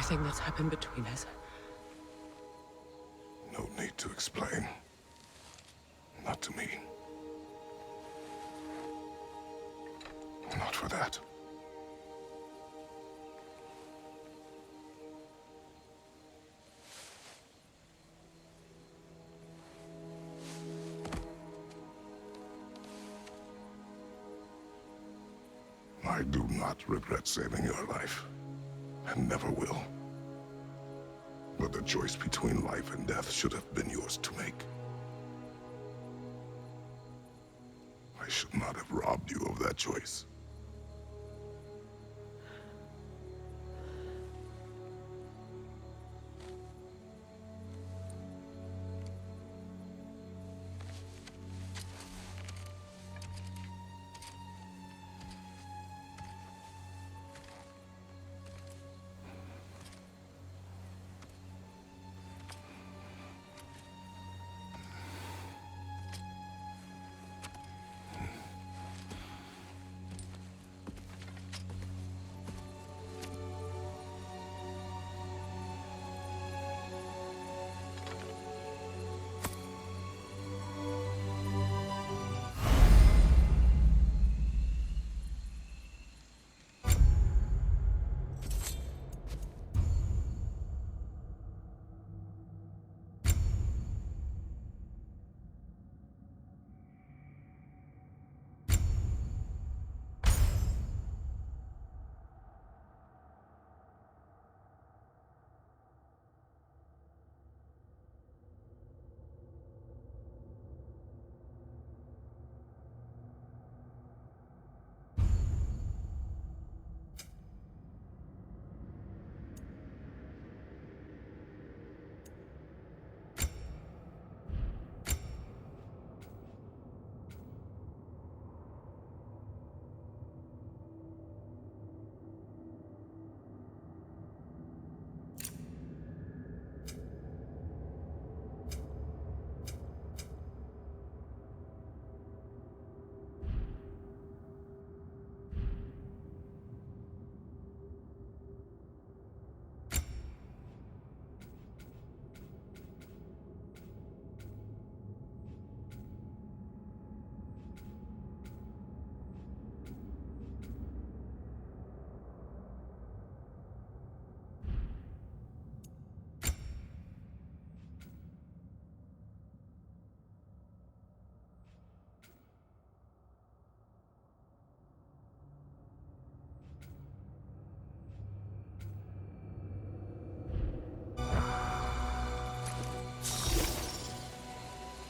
everything that's happened between us. No need to explain. Not to me. Not for that. I do not regret saving your life, and never will. But the choice between life and death should have been yours to make. I should not have robbed you of that choice.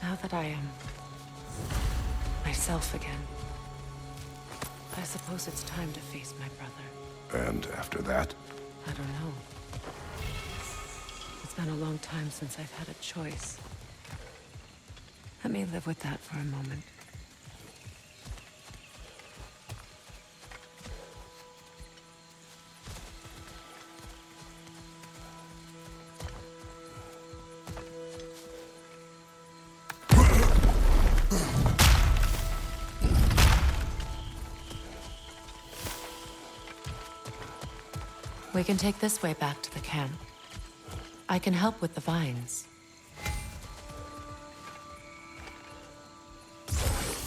Now that I am myself again, I suppose it's time to face my brother. And after that? I don't know. It's been a long time since I've had a choice. Let me live with that for a moment. We can take this way back to the camp. I can help with the vines.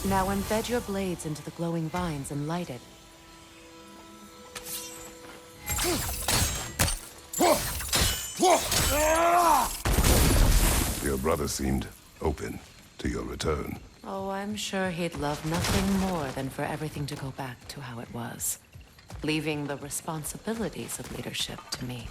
Now embed your blades into the glowing vines and light it. Your brother seemed open to your return. Oh, I'm sure he'd love nothing more than for everything to go back to how it was, leaving the responsibilities of leadership to me.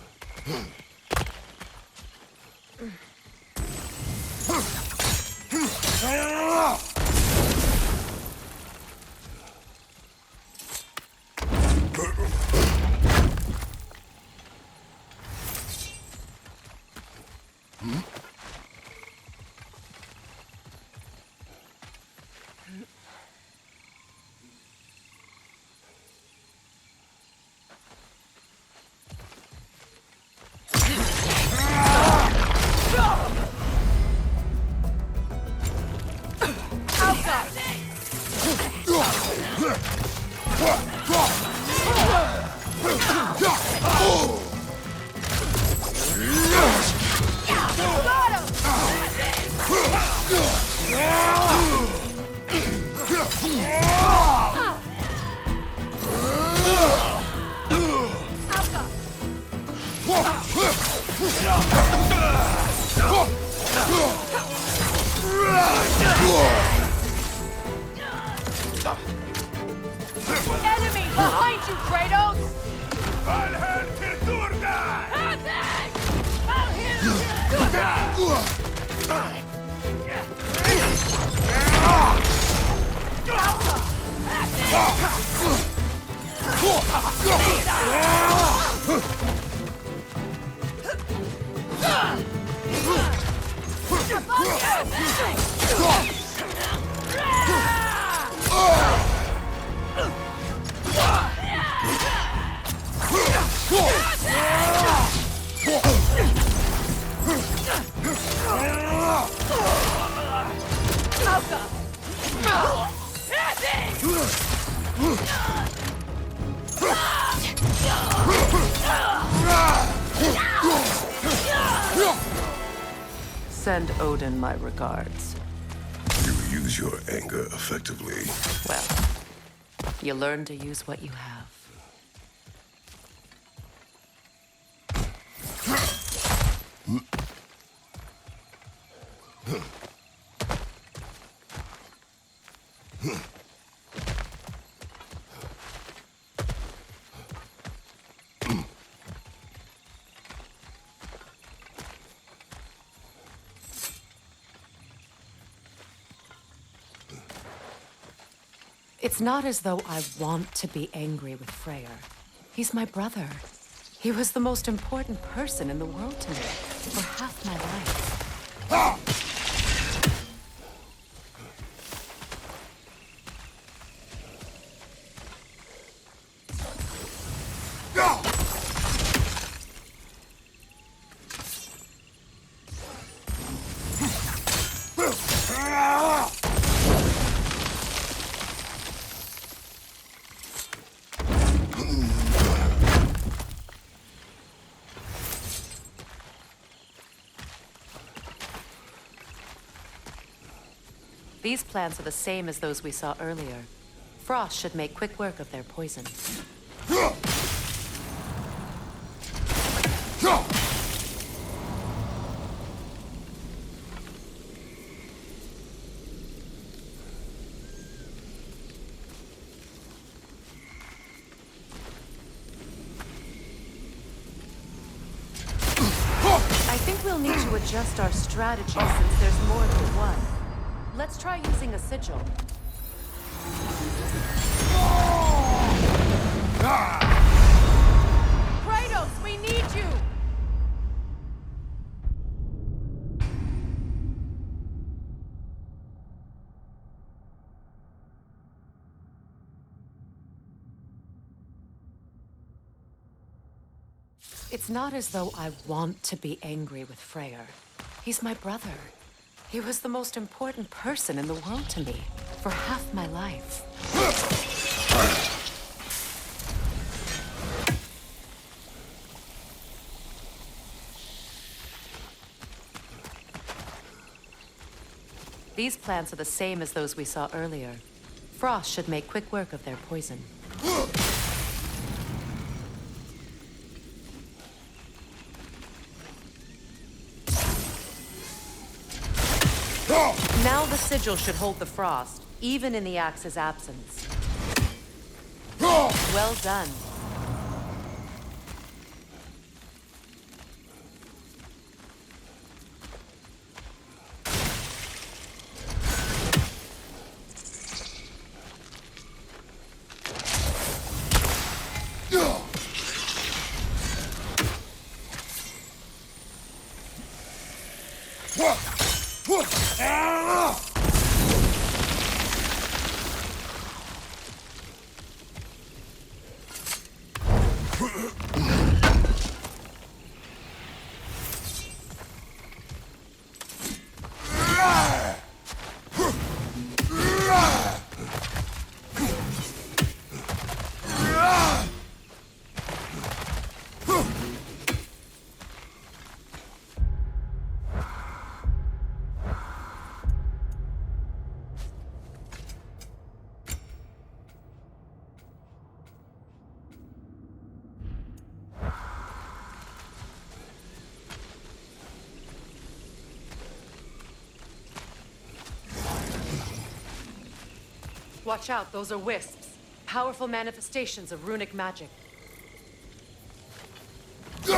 Enemy behind you, Kratos! Valhall till Durga! Send Odin my regards. You use your anger effectively. Well, you learn to use what you have. It's not as though I want to be angry with Freyr. He's my brother. He was the most important person in the world to me for half my life. These plants are the same as those we saw earlier. Frost should make quick work of their poison. I think we'll need to adjust our strategy since there's more than one. Let's try using a sigil. Kratos, we need you! It's not as though I want to be angry with Freyr. He's my brother. He was the most important person in the world to me for half my life. These plants are the same as those we saw earlier. Frost should make quick work of their poison. Now the sigil should hold the frost, even in the axe's absence. Well done. Watch out, those are wisps. Powerful manifestations of runic magic. Could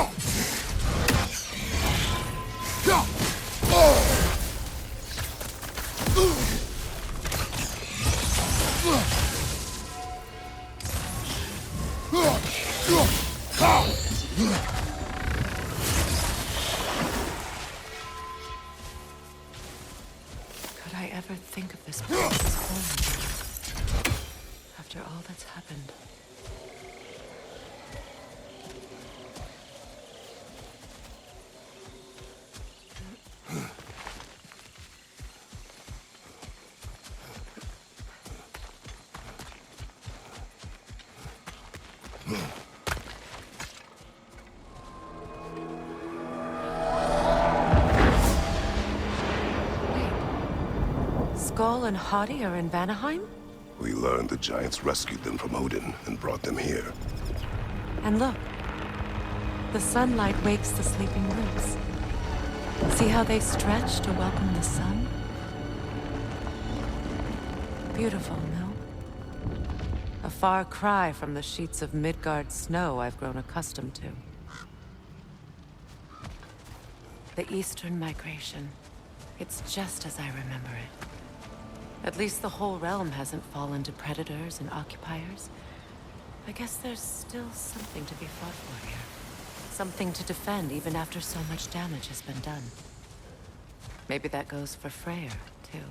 I ever think of this place as home after all that's happened? Skull and Hadi are in Vanaheim? We learned the giants rescued them from Odin and brought them here. And look, the sunlight wakes the sleeping roots. See how they stretch to welcome the sun? Beautiful, no? A far cry from the sheets of Midgard snow I've grown accustomed to. The Eastern Migration. It's just as I remember it. At least the whole realm hasn't fallen to predators and occupiers. I guess there's still something to be fought for here. Something to defend even after so much damage has been done. Maybe that goes for Freyr, too.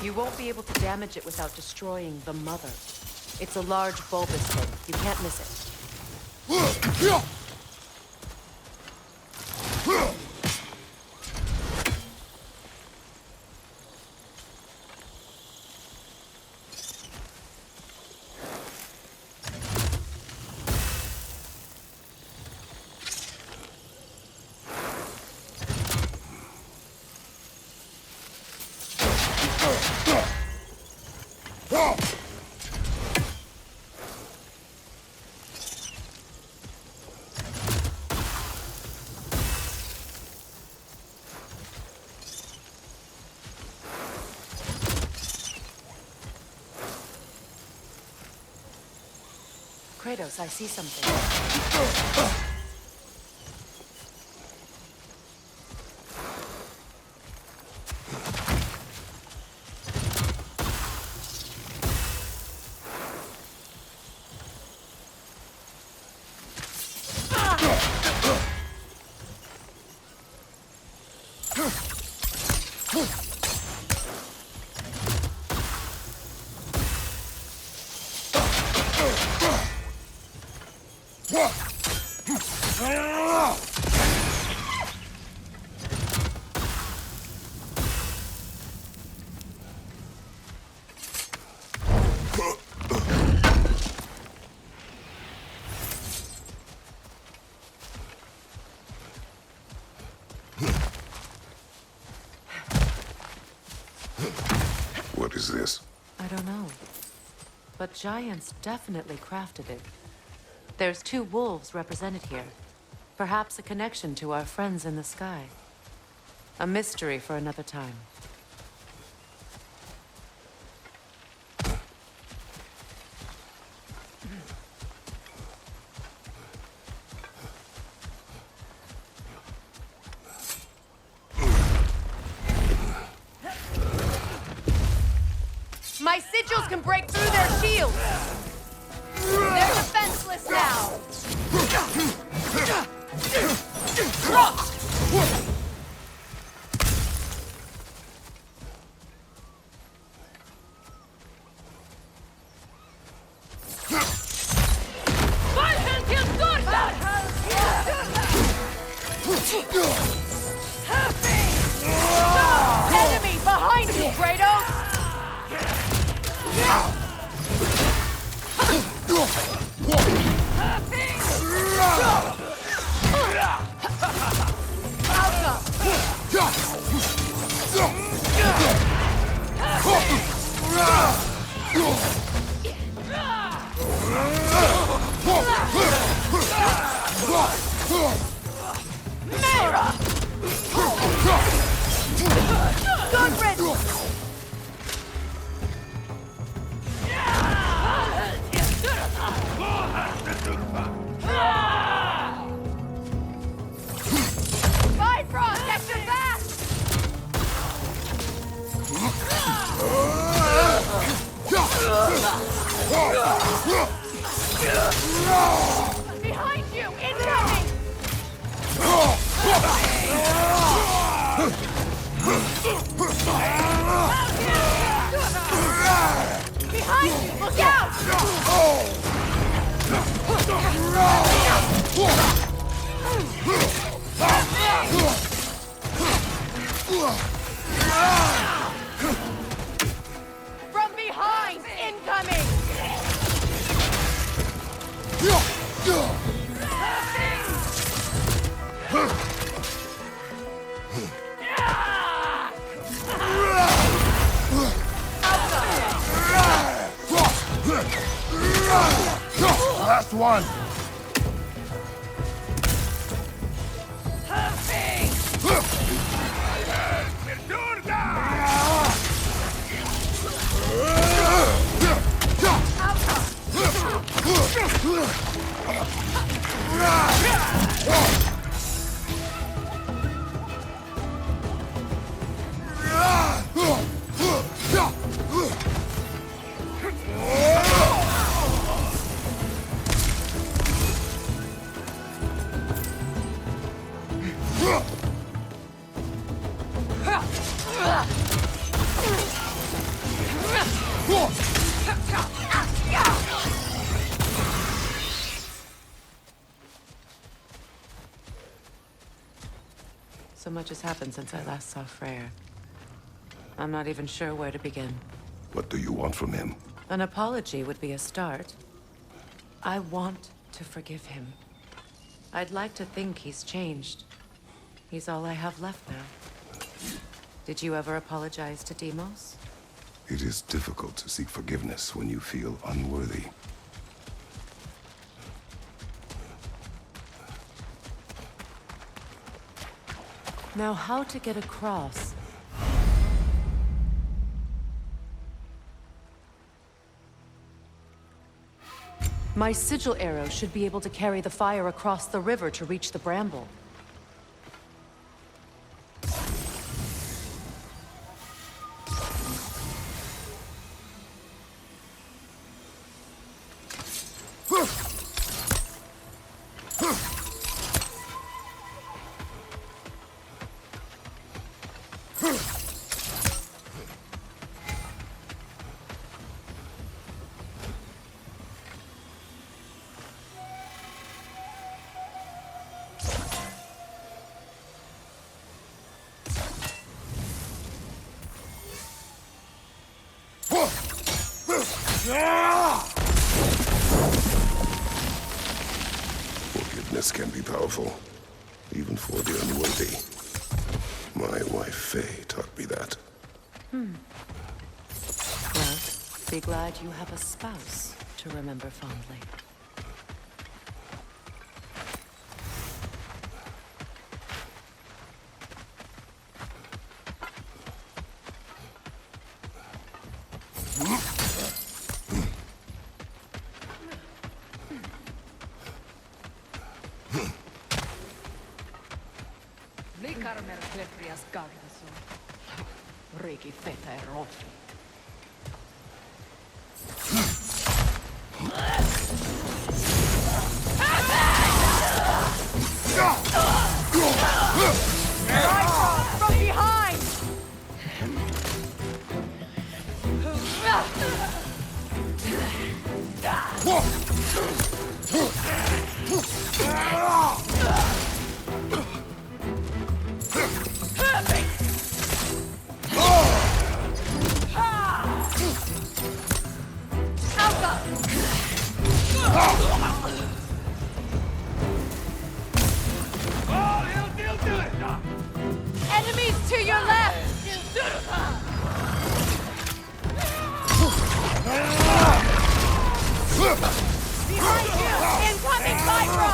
You won't be able to damage it without destroying the mother. It's a large bulbous thing. You can't miss it. Kratos, I see something. What is this? I don't know. But giants definitely crafted it. There's two wolves represented here. Perhaps a connection to our friends in the sky. A mystery for another time. My sigils can break through their shields! They're defenseless now! Enemy behind you, Kratos! Good riddance! Bifrost, at your back! Behind you! Incoming! Behind you! Look out! From behind! Incoming! Last one. So much has happened since I last saw Freyr. I'm not even sure where to begin. What do you want from him? An apology would be a start. I want to forgive him. I'd like to think he's changed. He's all I have left now. Did you ever apologize to Deimos? It is difficult to seek forgiveness when you feel unworthy. Now, how to get across? My sigil arrow should be able to carry the fire across the river to reach the bramble. Forgiveness can be powerful, even for the unworthy. My wife Faye taught me that. Well, be glad you have a spouse to remember fondly. From behind! Enemies to your left! Behind you! Incoming Viper!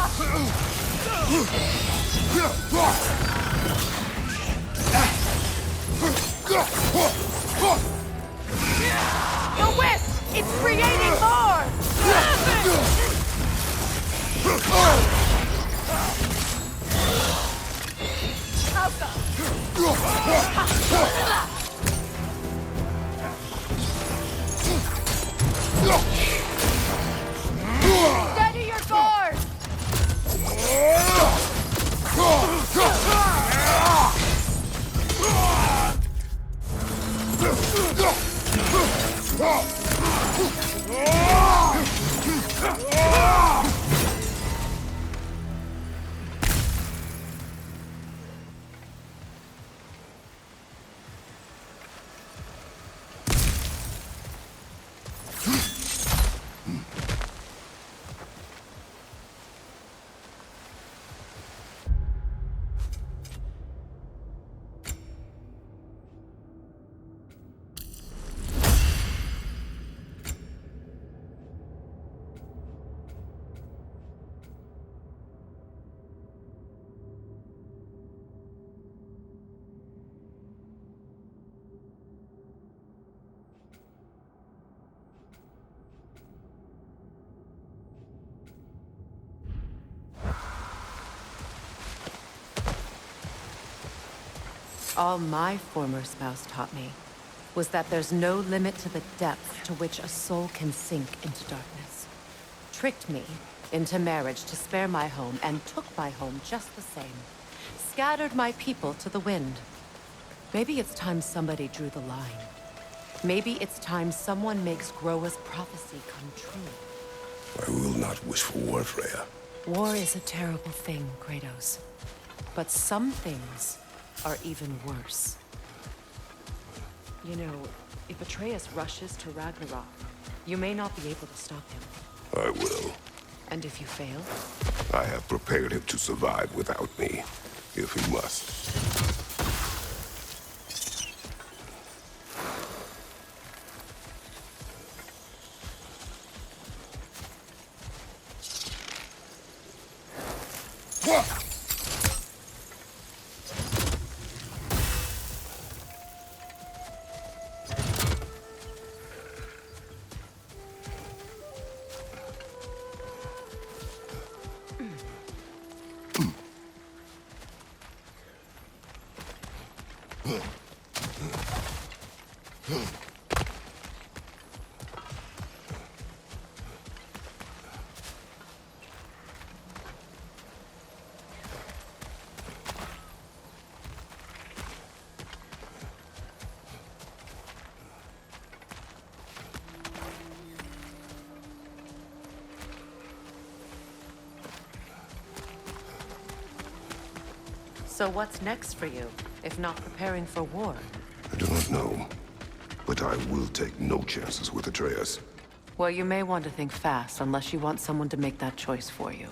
The whip! It's creating more! Steady your guard! All my former spouse taught me was that there's no limit to the depth to which a soul can sink into darkness. Tricked me into marriage to spare my home and took my home just the same. Scattered my people to the wind. Maybe it's time somebody drew the line. Maybe it's time someone makes Groa's prophecy come true. I will not wish for war, Freya. War is a terrible thing, Kratos. But some things are even worse. You know, if Atreus rushes to Ragnarok, you may not be able to stop him. I will. And if you fail? I have prepared him to survive without me, if he must. So what's next for you, if not preparing for war? I do not know, but I will take no chances with Atreus. Well, you may want to think fast, unless you want someone to make that choice for you.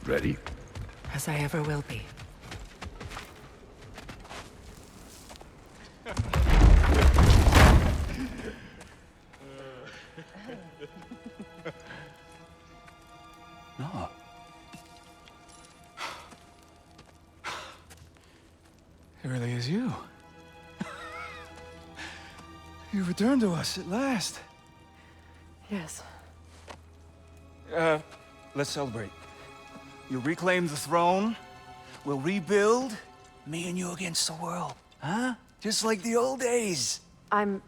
Ready? As I ever will be. No. It really is you. You returned to us at last. Yes. Let's celebrate. You'll reclaim the throne. We'll rebuild. Me and you against the world. Huh? Just like the old days. I'm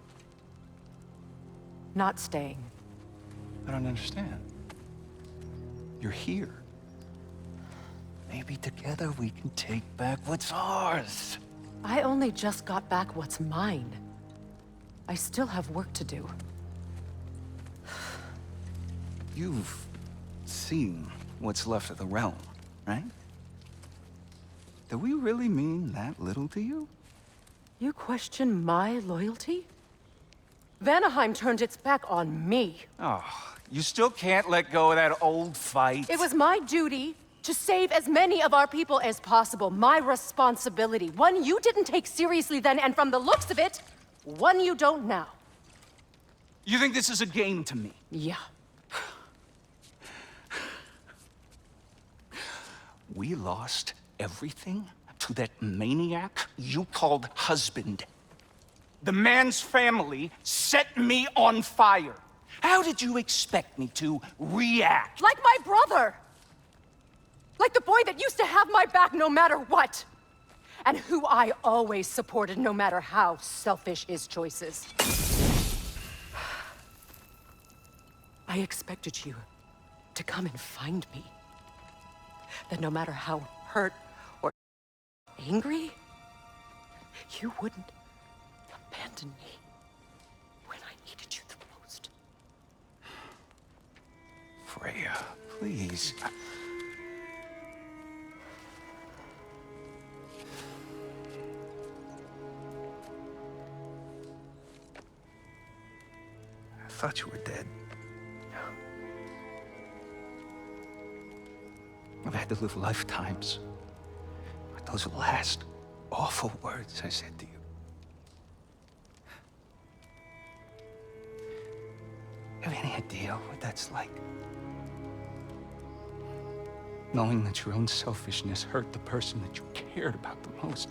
not staying. I don't understand. You're here. Maybe together we can take back what's ours. I only just got back what's mine. I still have work to do. You've seen what's left of the realm, right? Do we really mean that little to you? You question my loyalty? Vanaheim turned its back on me. Oh, you still can't let go of that old fight. It was my duty to save as many of our people as possible. My responsibility. One you didn't take seriously then, and from the looks of it, one you don't now. You think this is a game to me? Yeah. We lost everything to that maniac you called husband. The man's family set me on fire. How did you expect me to react? Like my brother! Like the boy that used to have my back no matter what! And who I always supported no matter how selfish his choices. I expected you to come and find me. That no matter how hurt or angry, you wouldn't abandon me when I needed you the most. Freya, please. I thought you were dead. I've had to live lifetimes with those last awful words I said to you. Have any idea what that's like? Knowing that your own selfishness hurt the person that you cared about the most.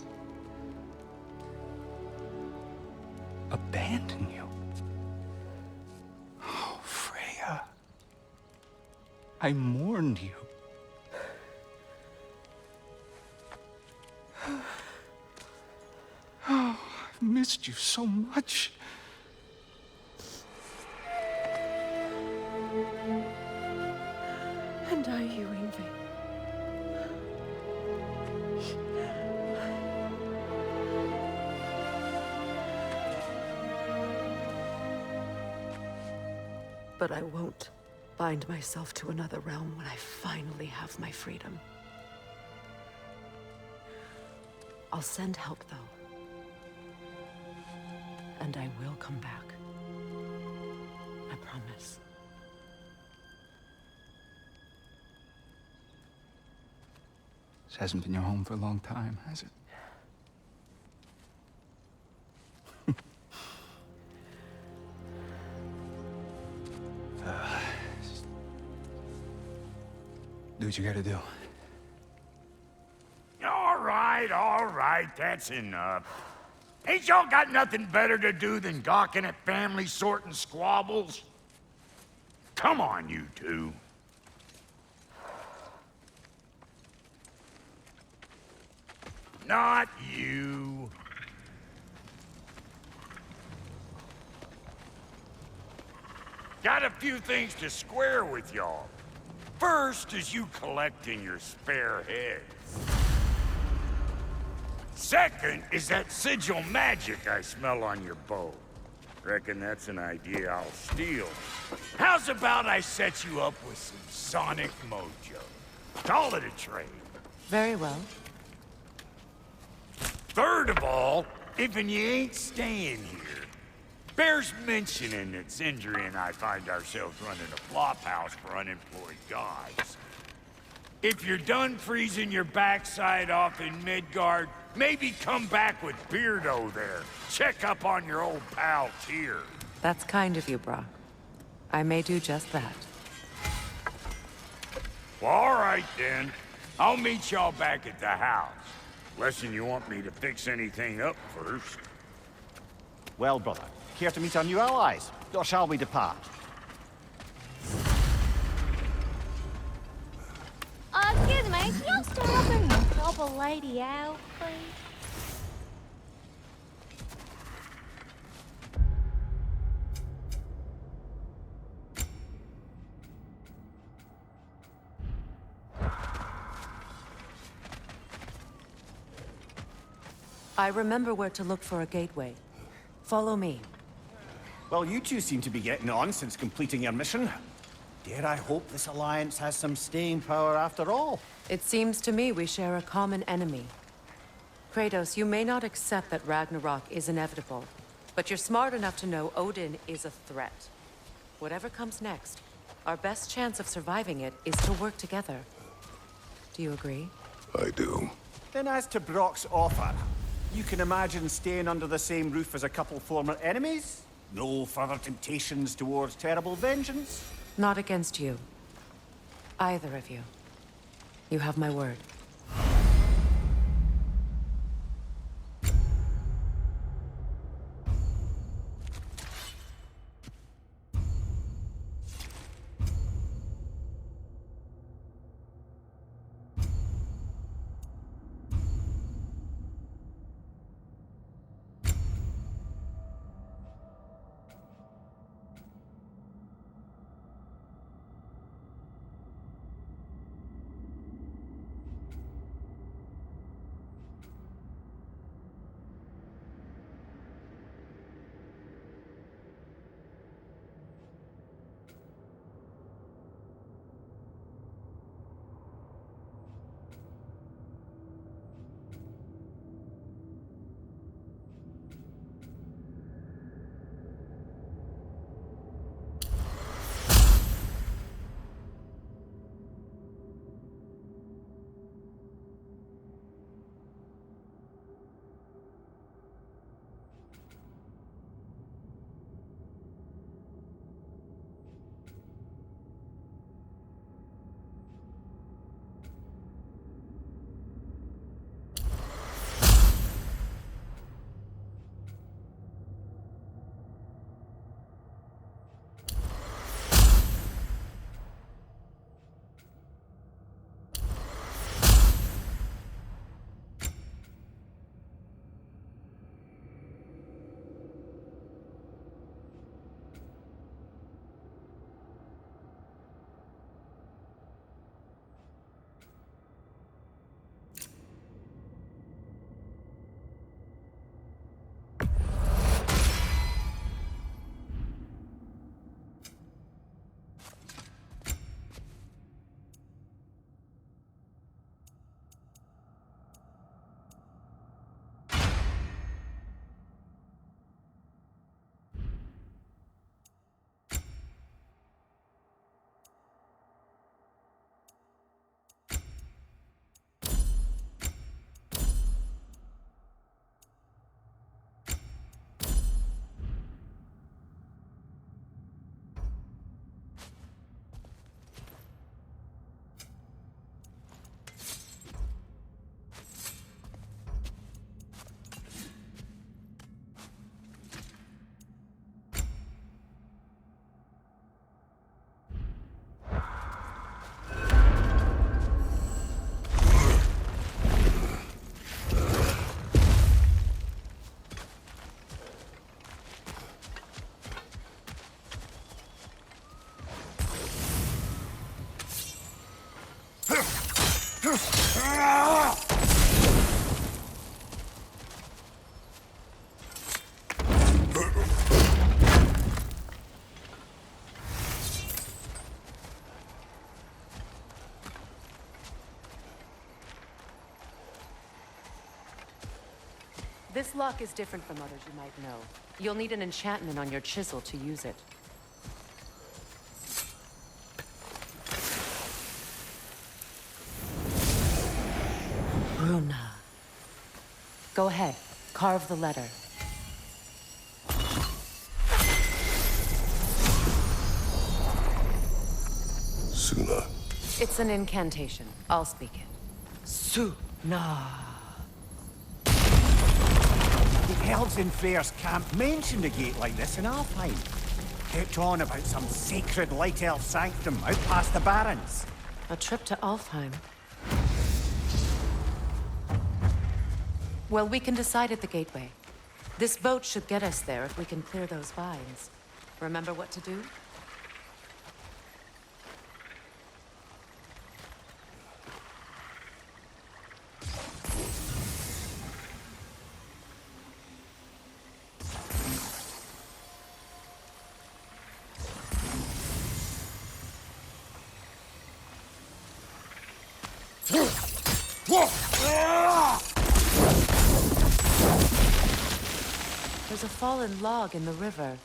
Abandon you. Oh, Freya. I mourned you. Oh, I've missed you so much. And I, you, Yngvi. But I won't bind myself to another realm when I finally have my freedom. I'll send help, though. And I will come back. I promise. This hasn't been your home for a long time, has it? Do what you gotta do. All right, that's enough. Ain't y'all got nothing better to do than gawking at family sorting squabbles? Come on, you two. Not you. Got a few things to square with y'all. First is you collecting your spare heads. Second is that sigil magic I smell on your bow. Reckon that's an idea I'll steal. How's about I set you up with some sonic mojo? Call it a trade. Very well. Third of all, if you ain't staying here, bears mentioning that Sindri and I find ourselves running a flop house for unemployed gods. If you're done freezing your backside off in Midgard, maybe come back with Beardo there. Check up on your old pal Tyr. That's kind of you, Brock. I may do just that. Well, all right then. I'll meet y'all back at the house. Unless you want me to fix anything up first. Well, brother, care to meet our new allies? Or shall we depart? Excuse me, just helping help a lady out, please. I remember where to look for a gateway. Follow me. Well, you two seem to be getting on since completing your mission. Dare I hope this alliance has some staying power after all? It seems to me we share a common enemy. Kratos, you may not accept that Ragnarok is inevitable, but you're smart enough to know Odin is a threat. Whatever comes next, our best chance of surviving it is to work together. Do you agree? I do. Then as to Brock's offer, you can imagine staying under the same roof as a couple former enemies? No further temptations towards terrible vengeance? Not against you. Either of you. You have my word. This lock is different from others you might know. You'll need an enchantment on your chisel to use it. Runa. Go ahead, carve the letter. Suna. It's an incantation. I'll speak it. Suna. The elves in Freyr's camp mentioned a gate like this in Alfheim. Kept on about some sacred light elf sanctum out past the barrens. A trip to Alfheim. Well, we can decide at the gateway. This boat should get us there if we can clear those vines. Remember what to do? There's a fallen log in the river.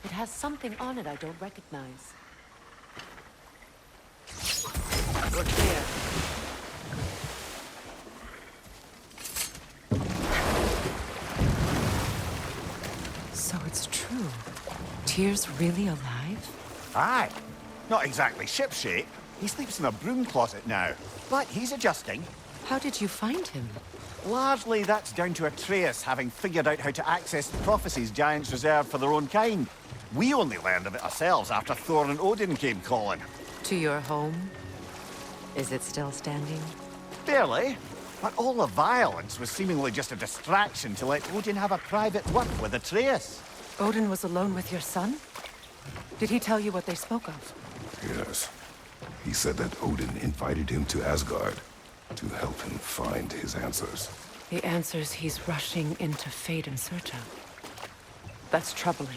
It has something on it I don't recognize. We're clear. So it's true. Tyr's really alive? Aye. Not exactly shipshape. He sleeps in a broom closet now. But he's adjusting. How did you find him? Largely, that's down to Atreus having figured out how to access the prophecies giants reserved for their own kind. We only learned of it ourselves after Thor and Odin came calling. To your home? Is it still standing? Barely. But all the violence was seemingly just a distraction to let Odin have a private word with Atreus. Odin was alone with your son? Did he tell you what they spoke of? Yes. He said that Odin invited him to Asgard to help him find his answers. The answers he's rushing into fate in search of. That's troubling.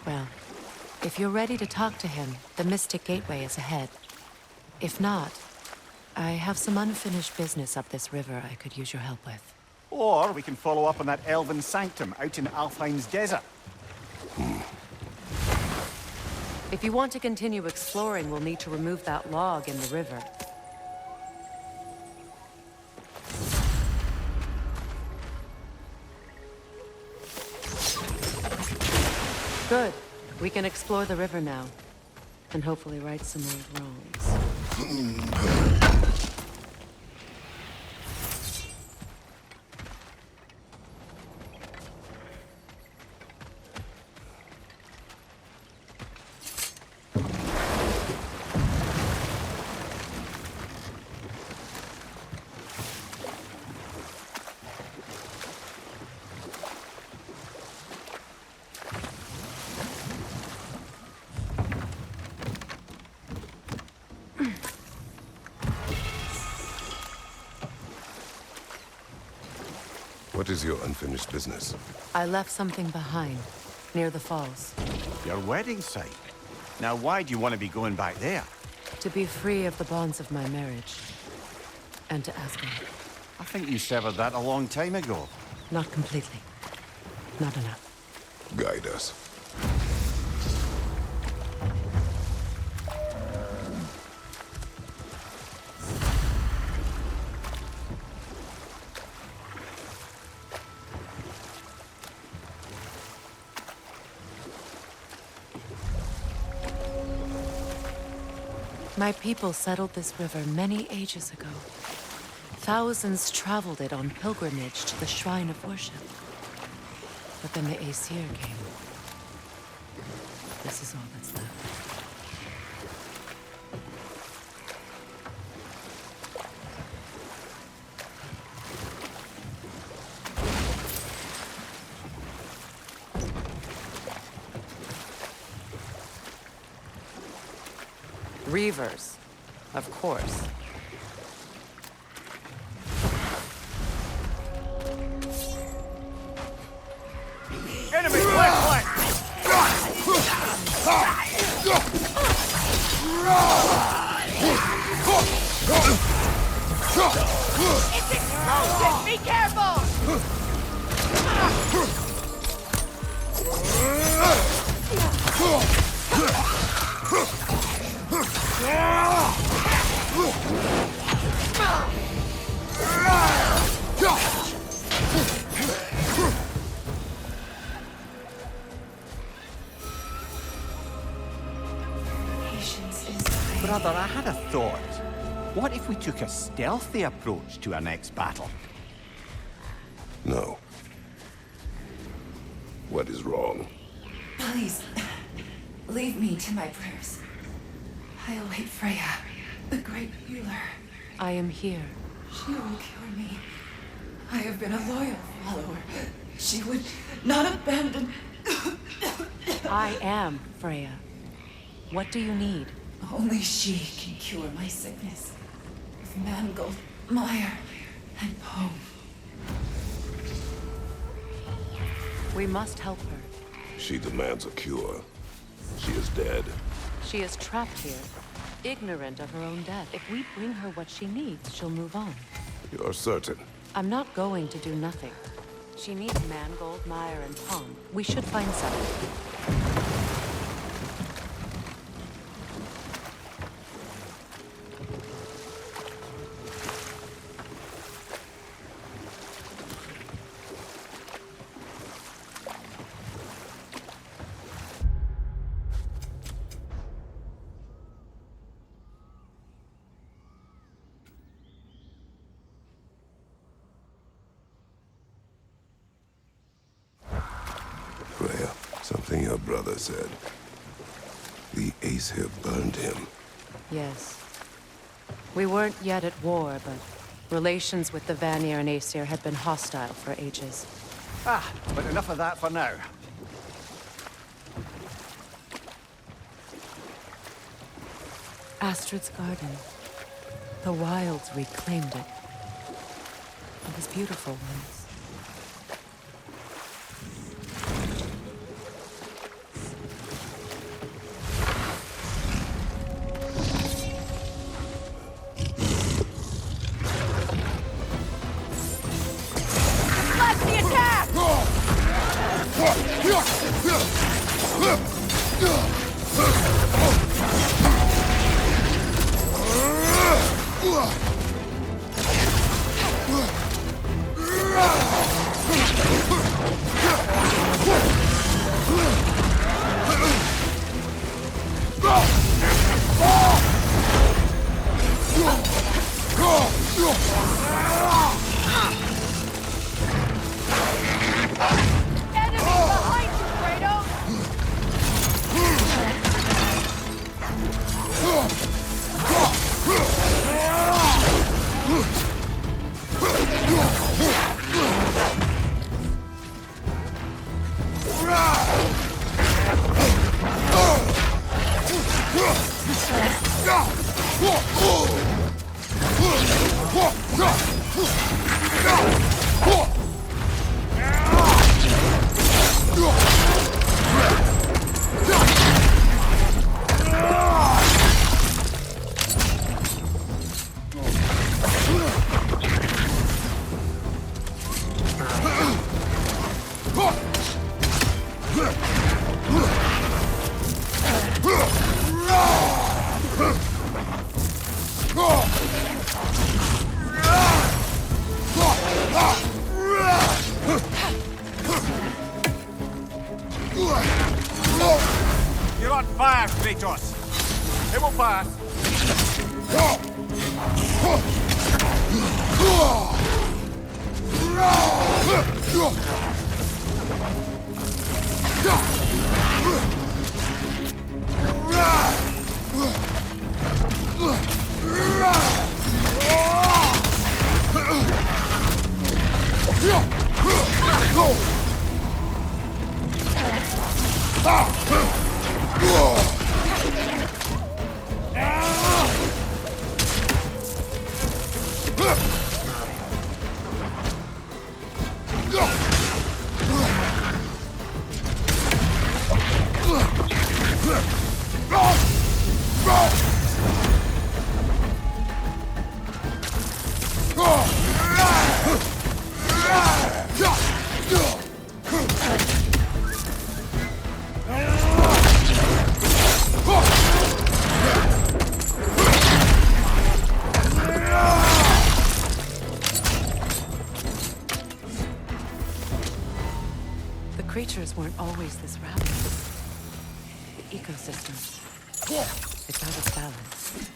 Well, if you're ready to talk to him, the Mystic Gateway is ahead. If not, I have some unfinished business up this river I could use your help with. Or we can follow up on that elven sanctum out in Alfheim's desert. If you want to continue exploring, we'll need to remove that log in the river. Good. We can explore the river now. And hopefully right some old wrongs. What is your unfinished business? I left something behind, near the falls. Your wedding site. Now why do you want to be going back there? To be free of the bonds of my marriage. And to Asgard. I think you severed that a long time ago. Not completely. Not enough. Guide us. My people settled this river many ages ago. Thousands traveled it on pilgrimage to the shrine of worship. But then the Aesir came. This is all that's left. Reavers, of course. Enemy flank! It's explosive! Be careful! Brother, I had a thought. What if we took a stealthy approach to our next battle? No. What is wrong? Please, leave me to my prayers. I await Freya, the great healer. I am here. She will cure me. I have been a loyal follower. She would not abandon... I am Freya. What do you need? Only she can cure my sickness. With mangold, mire, and poem. We must help her. She demands a cure. She is dead. She is trapped here, ignorant of her own death. If we bring her what she needs, she'll move on. You're certain? I'm not going to do nothing. She needs mangold, mire, and palm. We should find some. Freya, something your brother said. The Aesir burned him. Yes. We weren't yet at war, but relations with the Vanir and Aesir had been hostile for ages. But enough of that for now. Astrid's garden. The wilds reclaimed it. It was beautiful once. Let's the attack! Enemy behind you, Kratos! You're on fire, Kratos. It will pass. The creatures weren't always this ravenous. The ecosystems. It's out of balance.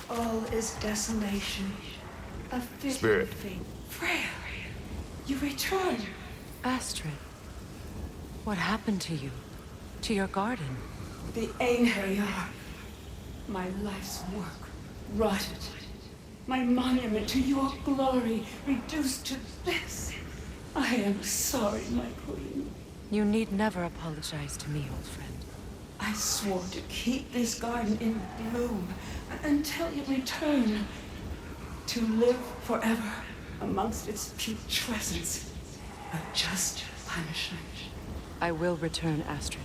All is desolation. A fitting Spirit. fate. Freya, you return. Astrid, what happened to you? To your garden? The Einherjar. My life's work rotted. My monument to your glory reduced to this. I am sorry, my queen. You need never apologize to me, old friend. I swore to keep this garden in bloom until you return. To live forever amongst its putrescence. A just punishment. I will return, Astrid.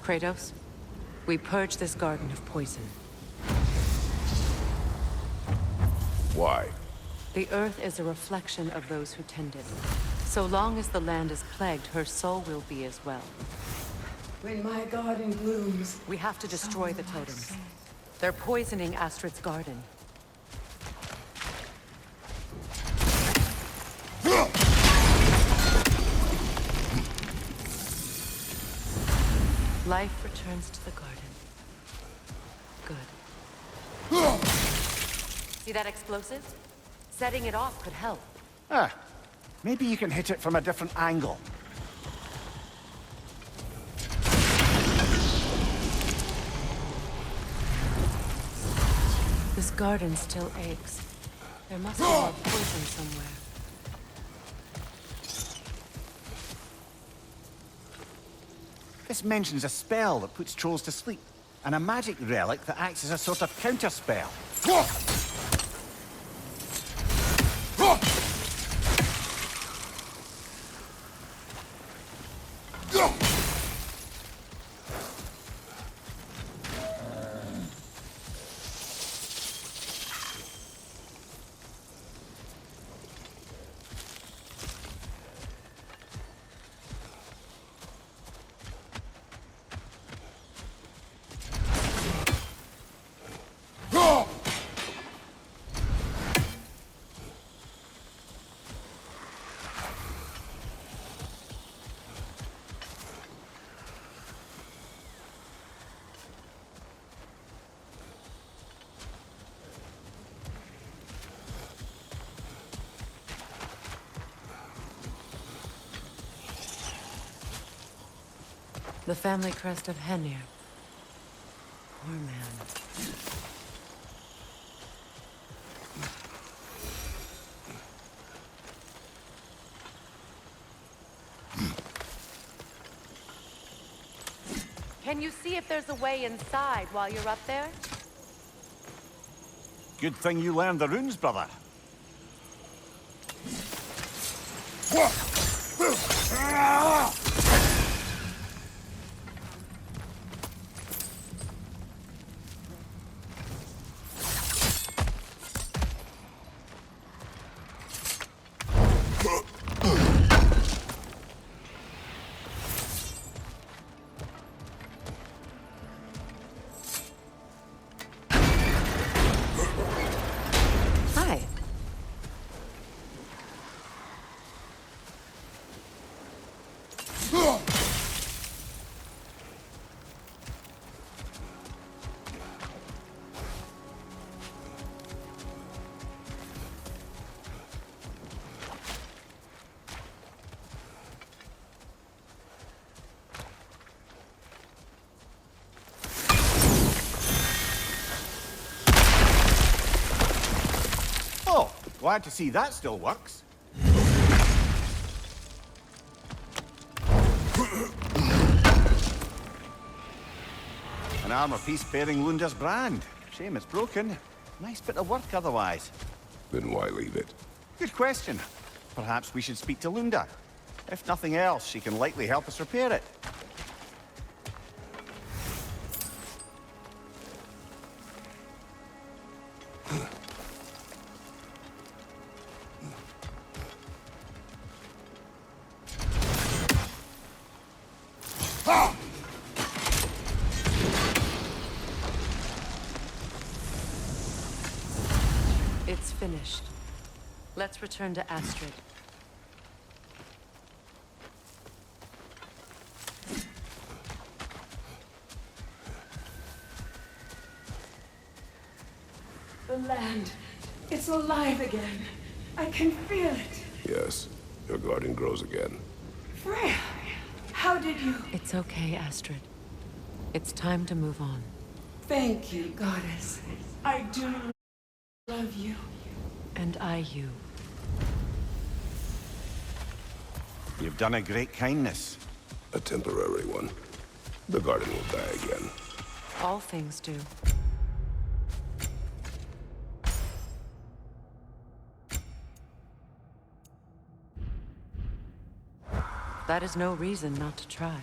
Kratos, we purge this garden of poison. Why? The earth is a reflection of those who tend it. So long as the land is plagued, her soul will be as well. When my garden blooms, We have to destroy the totems. They're poisoning Astrid's garden. Life returns to the garden. Good. See that explosive? Setting it off could help. Ah, maybe you can hit it from a different angle. This garden still aches. There must be more poison somewhere. This mentions a spell that puts trolls to sleep, and a magic relic that acts as a sort of counterspell. The family crest of Henir. Poor man. Can you see if there's a way inside while you're up there? Good thing you learned the runes, brother. Hi. Oh, glad to see that still works. An armor piece bearing Lunda's brand. Shame it's broken. Nice bit of work otherwise. Then why leave it? Good question. Perhaps we should speak to Lunda. If nothing else, she can likely help us repair it. It's finished. Let's return to Astrid. The land. It's alive again. I can feel it. Yes, your garden grows again. Freya, how did you... It's okay, Astrid. It's time to move on. Thank you, goddess. I do love you. And I you. You've done a great kindness. A temporary one. The garden will die again. All things do. That is no reason not to try.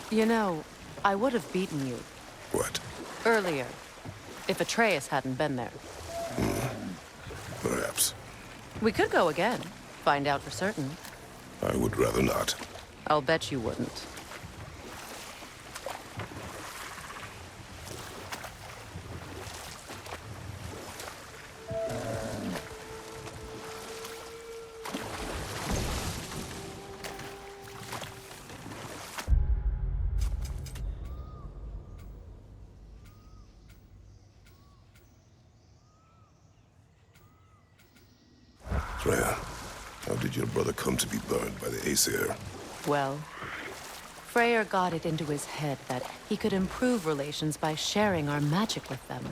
You know, I would have beaten you What? earlier, if Atreus hadn't been there. Perhaps. We could go again, find out for certain. I would rather not. I'll bet you wouldn't. Freya, how did your brother come to be burned by the Aesir? Well, Freyr got it into his head that he could improve relations by sharing our magic with them.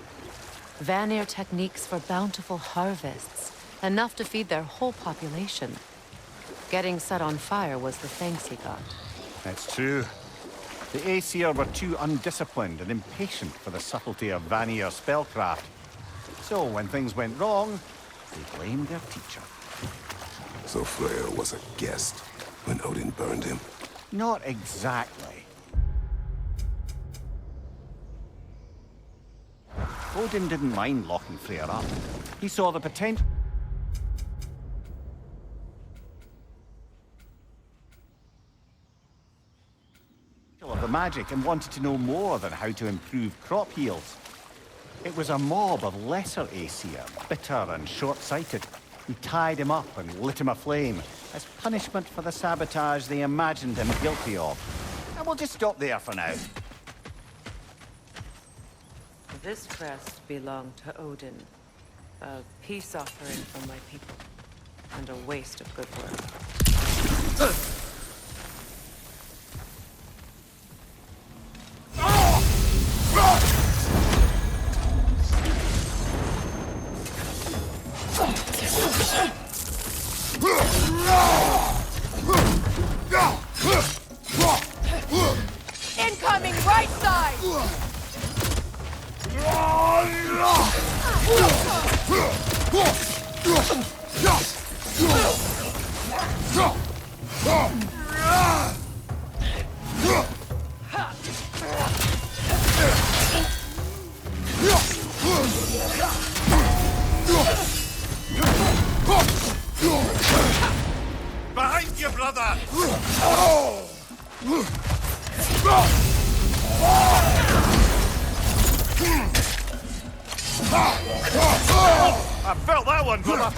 Vanir techniques for bountiful harvests, enough to feed their whole population. Getting set on fire was the thanks he got. That's true. The Aesir were too undisciplined and impatient for the subtlety of Vanir spellcraft. So when things went wrong, they blamed their teacher. So Freya was a guest when Odin burned him? Not exactly. Odin didn't mind locking Freyr up. He saw the potential of the magic and wanted to know more than how to improve crop yields. It was a mob of lesser Aesir, bitter and short-sighted, who tied him up and lit him aflame as punishment for the sabotage they imagined him guilty of. And we'll just stop there for now. This crest belonged to Odin. A peace offering from my people. And a waste of good work. Incoming right side! Behind you, brother! I felt that one, brother!